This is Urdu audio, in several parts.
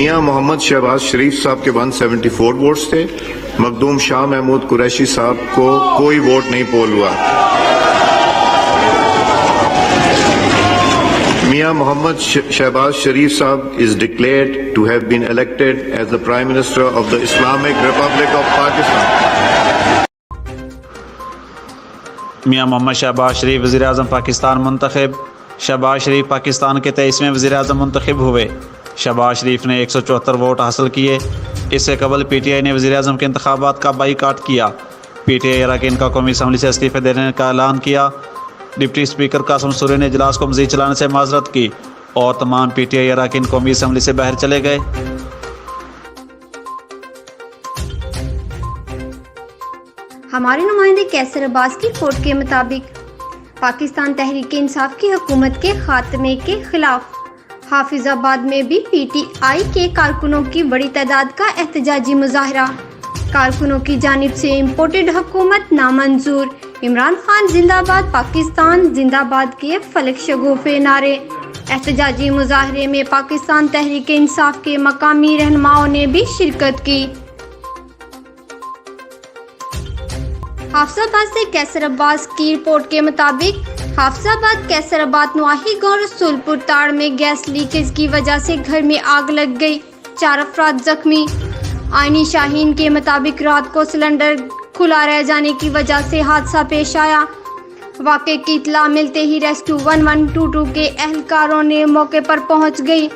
میاں محمد شہباز شریف صاحب کے 174 ووٹس تھے. مخدوم شاہ محمود قریشی صاحب کو کوئی ووٹ نہیں پول ہوا. میاں محمد شہباز شریف صاحب is declared to have been elected as the Prime Minister of the Islamic Republic of Pakistan. میاں محمد شہباز شریف وزیر اعظم پاکستان منتخب. شہباز شریف پاکستان کے 23ویں وزیر اعظم منتخب ہوئے. شہباز شریف نے 174 ووٹ حاصل کیے. اس سے قبل پی ٹی آئی نے وزیر اعظم کے انتخابات کا بائیکاٹ کیا. پی ٹی آئی اراکین کا قومی اسمبلی سے استعفے دینے کا اعلان کیا. ڈپٹی اسپیکر قاسم سوری نے اجلاس کو مزید چلانے سے معذرت کی اور تمام پی ٹی آئی اراکین قومی اسمبلی سے باہر چلے گئے. ہمارے نمائندے کیسر عباس کی رپورٹ کے مطابق پاکستان تحریک انصاف کی حکومت کے خاتمے کے خلاف حافظ آباد میں بھی پی ٹی آئی کے کارکنوں کی بڑی تعداد کا احتجاجی مظاہرہ. کارکنوں کی جانب سے امپورٹڈ حکومت نامنظور، عمران خان زندہ باد، پاکستان زندہ باد کے فلک شگوفے نعرے. احتجاجی مظاہرے میں پاکستان تحریک انصاف کے مقامی رہنماؤں نے بھی شرکت کی. حافظ آباد سے کیسر عباس کی رپورٹ کے مطابق حافظ آباد کیسر آباد نواحی گاؤں رسول پور تاڑ میں گیس لیکیج کی وجہ سے گھر میں آگ لگ گئی، 4 افراد زخمی. آئینی شاہین کے مطابق رات کو سلنڈر کھلا رہ جانے کی وجہ سے حادثہ پیش آیا. واقعے کی اطلاع ملتے ہی ریسکیو 1122 کے اہلکاروں نے موقع پر پہنچ گئی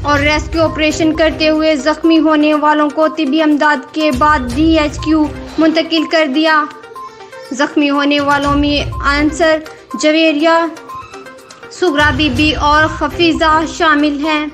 اور ریسکیو آپریشن کرتے ہوئے زخمی ہونے والوں کو طبی امداد کے بعد DHQ منتقل کر دیا. زخمی ہونے والوں میں انصر، جویریہ، سغرا بی بی اور حفیظہ شامل ہیں.